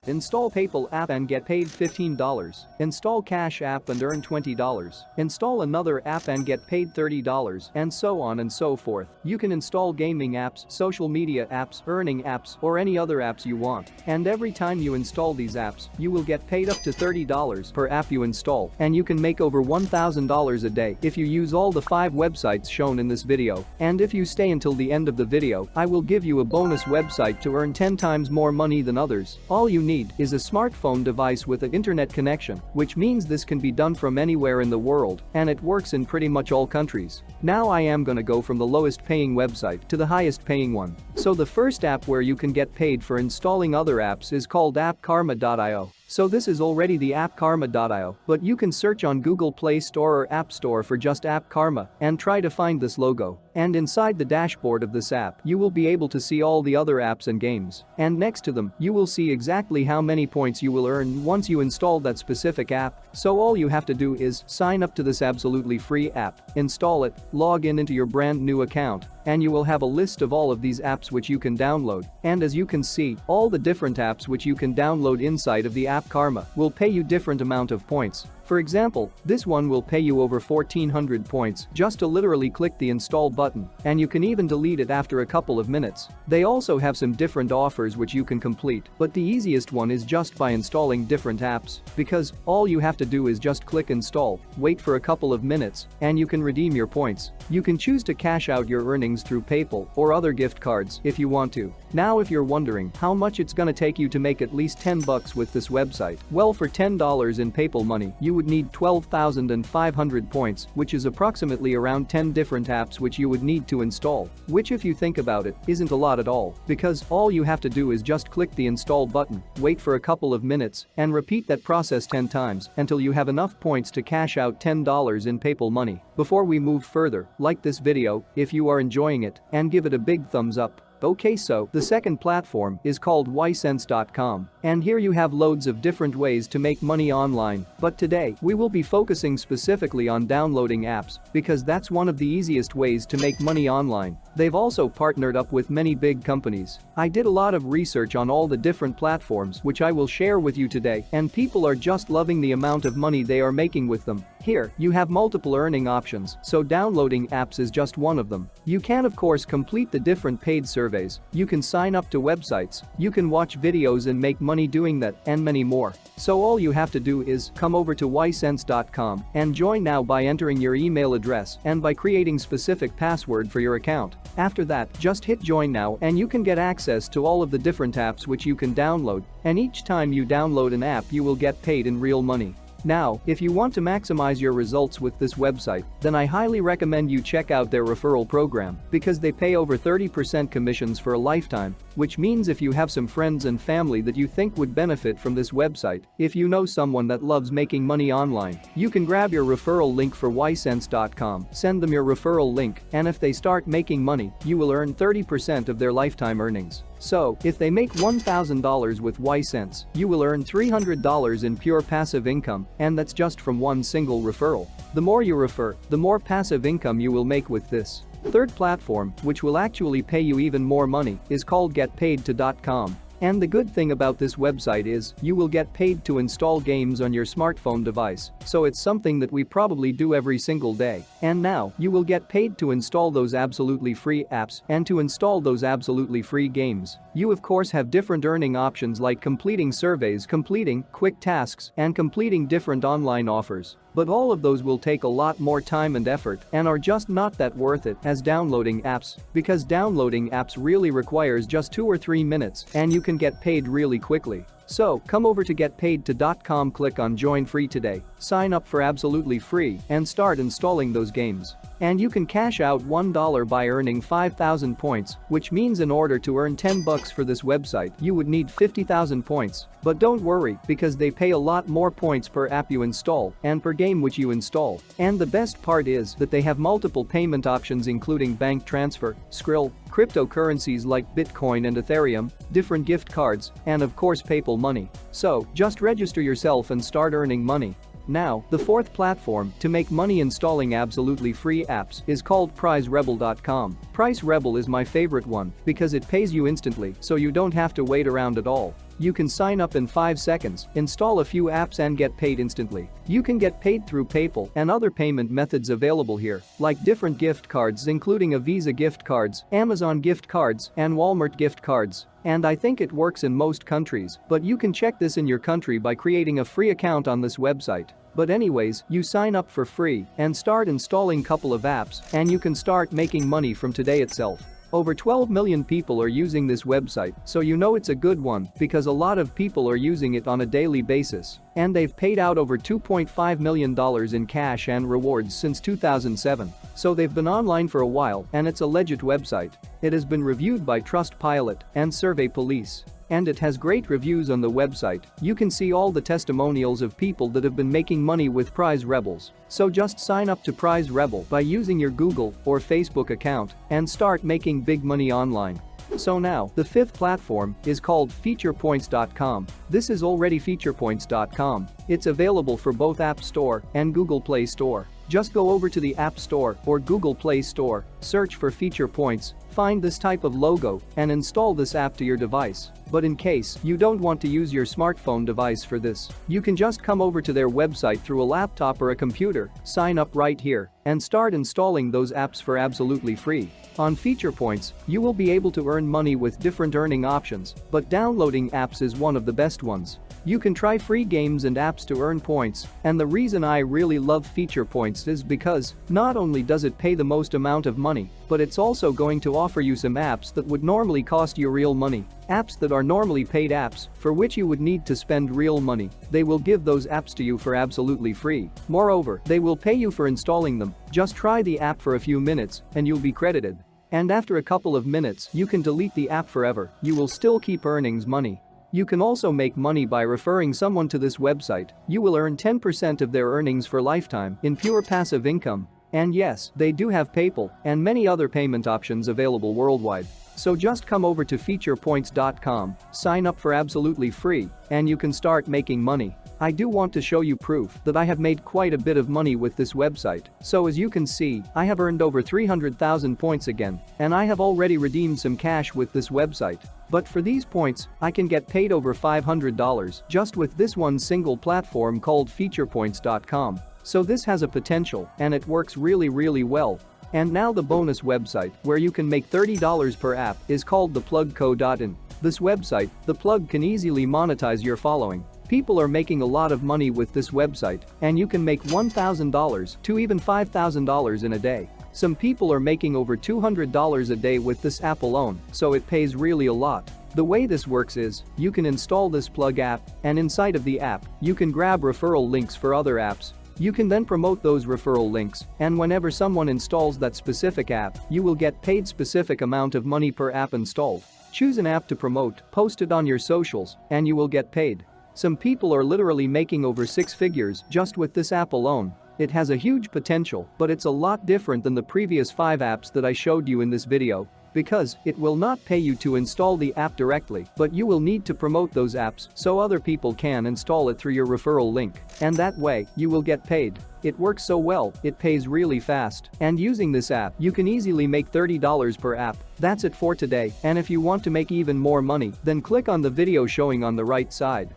Install PayPal app and get paid $15. Install Cash app and earn $20. Install another app and get paid $30, and so on and so forth. You can install gaming apps, social media apps, earning apps, or any other apps you want. And every time you install these apps, you will get paid up to $30 per app you install, and you can make over $1,000 a day if you use all the 5 websites shown in this video. And if you stay until the end of the video, I will give you a bonus website to earn 10 times more money than others. All you need is a smartphone device with an internet connection, which means this can be done from anywhere in the world, and it works in pretty much all countries. Now I am gonna go from the lowest paying website to the highest paying one. So the first app where you can get paid for installing other apps is called appkarma.io. So this is already the appkarma.io, but you can search on Google Play Store or App Store for just App Karma and try to find this logo. And inside the dashboard of this app, you will be able to see all the other apps and games. And next to them, you will see exactly how many points you will earn once you install that specific app. So all you have to do is sign up to this absolutely free app, install it, log in into your brand new account, and you will have a list of all of these apps which you can download. And as you can see, all the different apps which you can download inside of the App Karma will pay you different amount of points. For example, this one will pay you over 1400 points just to literally click the install button, and you can even delete it after a couple of minutes. They also have some different offers which you can complete, but the easiest one is just by installing different apps, because all you have to do is just click install, wait for a couple of minutes, and you can redeem your points. You can choose to cash out your earnings through PayPal or other gift cards if you want to. Now if you're wondering how much it's gonna take you to make at least $10 with this website, well, for $10 in PayPal money, you would need 12,500 points, which is approximately around 10 different apps which you would need to install, which if you think about it, isn't a lot at all, because all you have to do is just click the install button, wait for a couple of minutes, and repeat that process 10 times until you have enough points to cash out $10 in PayPal money. Before we move further, like this video if you are enjoying it, and give it a big thumbs up. Okay, so the second platform is called ysense.com, and here you have loads of different ways to make money online, but today we will be focusing specifically on downloading apps because that's one of the easiest ways to make money online. They've also partnered up with many big companies. I did a lot of research on all the different platforms which I will share with you today, and people are just loving the amount of money they are making with them. Here, you have multiple earning options, so downloading apps is just one of them. You can of course complete the different paid surveys, you can sign up to websites, you can watch videos and make money doing that, and many more. So all you have to do is come over to ysense.com and join now by entering your email address and by creating specific password for your account. After that, just hit join now and you can get access to all of the different apps which you can download, and each time you download an app you will get paid in real money. Now, if you want to maximize your results with this website, then I highly recommend you check out their referral program because they pay over 30% commissions for a lifetime, which means if you have some friends and family that you think would benefit from this website, if you know someone that loves making money online, you can grab your referral link for ysense.com, send them your referral link, and if they start making money, you will earn 30% of their lifetime earnings. So, if they make $1,000 with ysense, you will earn $300 in pure passive income, and that's just from one single referral. The more you refer, the more passive income you will make with this. Third platform, which will actually pay you even more money, is called getpaid2.com. And the good thing about this website is you will get paid to install games on your smartphone device, so it's something that we probably do every single day. And now you will get paid to install those absolutely free apps and to install those absolutely free games. You of course have different earning options like completing surveys, completing quick tasks, and completing different online offers. But all of those will take a lot more time and effort and are just not that worth it as downloading apps, because downloading apps really requires just 2 or 3 minutes and you can get paid really quickly. So, come over to getpaid2.com, click on join free today, sign up for absolutely free, and start installing those games. And you can cash out $1 by earning 5,000 points, which means in order to earn $10 for this website, you would need 50,000 points. But don't worry, because they pay a lot more points per app you install and per game which you install. And the best part is that they have multiple payment options including bank transfer, Skrill, cryptocurrencies like Bitcoin and Ethereum, different gift cards, and of course PayPal money. So, just register yourself and start earning money. Now, the fourth platform to make money installing absolutely free apps is called PriceRebel.com. PriceRebel is my favorite one because it pays you instantly so you don't have to wait around at all. You can sign up in 5 seconds, install a few apps and get paid instantly. You can get paid through PayPal and other payment methods available here, like different gift cards including a Visa gift cards, Amazon gift cards, and Walmart gift cards. And I think it works in most countries, but you can check this in your country by creating a free account on this website. But anyways, you sign up for free and start installing couple of apps and you can start making money from today itself. Over 12 million people are using this website, so you know it's a good one because a lot of people are using it on a daily basis. And they've paid out over $2.5 million in cash and rewards since 2007. So they've been online for a while and it's a legit website. It has been reviewed by Trustpilot and Survey Police. And it has great reviews on the website. You can see all the testimonials of people that have been making money with Prize Rebels. So just sign up to Prize Rebel by using your Google or Facebook account and start making big money online. So now, the fifth platform is called FeaturePoints.com. This is already FeaturePoints.com. It's available for both App Store and Google Play Store. Just go over to the App Store or Google Play Store, search for Feature Points, find this type of logo, and install this app to your device. But in case you don't want to use your smartphone device for this, you can just come over to their website through a laptop or a computer, sign up right here, and start installing those apps for absolutely free. On Feature Points, you will be able to earn money with different earning options, but downloading apps is one of the best ones. You can try free games and apps to earn points, and the reason I really love Feature Points is because not only does it pay the most amount of money, but it's also going to offer you some apps that would normally cost you real money. Apps that are normally paid apps, for which you would need to spend real money. They will give those apps to you for absolutely free. Moreover, they will pay you for installing them. Just try the app for a few minutes, and you'll be credited. And after a couple of minutes, you can delete the app forever. You will still keep earning money. You can also make money by referring someone to this website. You will earn 10% of their earnings for lifetime in pure passive income. And yes, they do have PayPal and many other payment options available worldwide. So just come over to FeaturePoints.com, sign up for absolutely free, and you can start making money. I do want to show you proof that I have made quite a bit of money with this website. So as you can see, I have earned over 300,000 points again, and I have already redeemed some cash with this website. But for these points, I can get paid over $500 just with this one single platform called FeaturePoints.com. So this has a potential, and it works really well. And now the bonus website where you can make $30 per app is called theplug.co.in. This website, The Plug, can easily monetize your following. People are making a lot of money with this website, and you can make $1,000 to even $5,000 in a day. Some people are making over $200 a day with this app alone, so it pays really a lot. The way this works is, you can install this Plug app, and inside of the app, you can grab referral links for other apps. You can then promote those referral links, and whenever someone installs that specific app, you will get paid specific amount of money per app installed. Choose an app to promote, post it on your socials, and you will get paid. Some people are literally making over 6 figures just with this app alone. It has a huge potential, but it's a lot different than the previous 5 apps that I showed you in this video. Because it will not pay you to install the app directly, but you will need to promote those apps so other people can install it through your referral link. And that way, you will get paid. It works so well, it pays really fast. And using this app, you can easily make $30 per app. That's it for today, and if you want to make even more money, then click on the video showing on the right side.